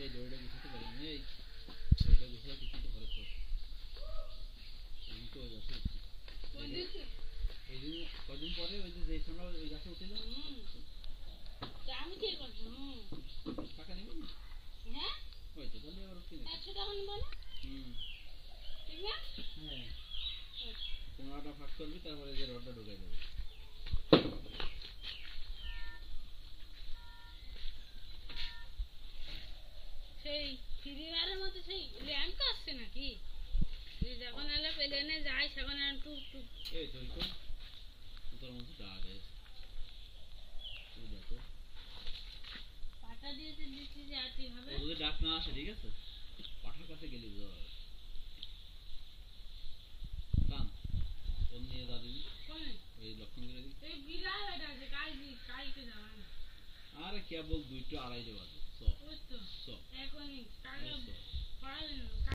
এই দড়িটা গুছাতে পারি না, এই দড়িটা গুছাতে কিছু তো খরচ করছে। এই তো ওই গাছে এই দিন কদিন পরে ওই যে সময় ওই গাছে উঠে যাবো। আমি কি করবো? টাকা নেবেন না? হ্যাঁ ওই তো তাহলে আবার কিনে 100 টাকা নিব না? ঠিক না? হ্যাঁ 15টা ফাঁক করবি, তারপরে যে রডটা ঢুকাই দেবে। সেই ফ্রিবারের মতো সেই র্যাঙ্ক আসছে নাকি? যখন এলে প্লেনে যায় সেখন টুক টুক এই তো তোর মতো ডাক আছে, তুই দেখো পাটা দিয়েছে দিচ্ছি যে আতি হবে। যদি ডাক না আসে ঠিক আছে, পাঠার কাছে গেলি ধর কান ওর নিয়ে যা দিবি ওই লক্ষণ করে দিবি। এই বিড়াল এটা আছে কালকে যাওয়া না। আরে কেবল 2টা 2:30 বাজে। ওই তো এখনই কালকে পড়ালেন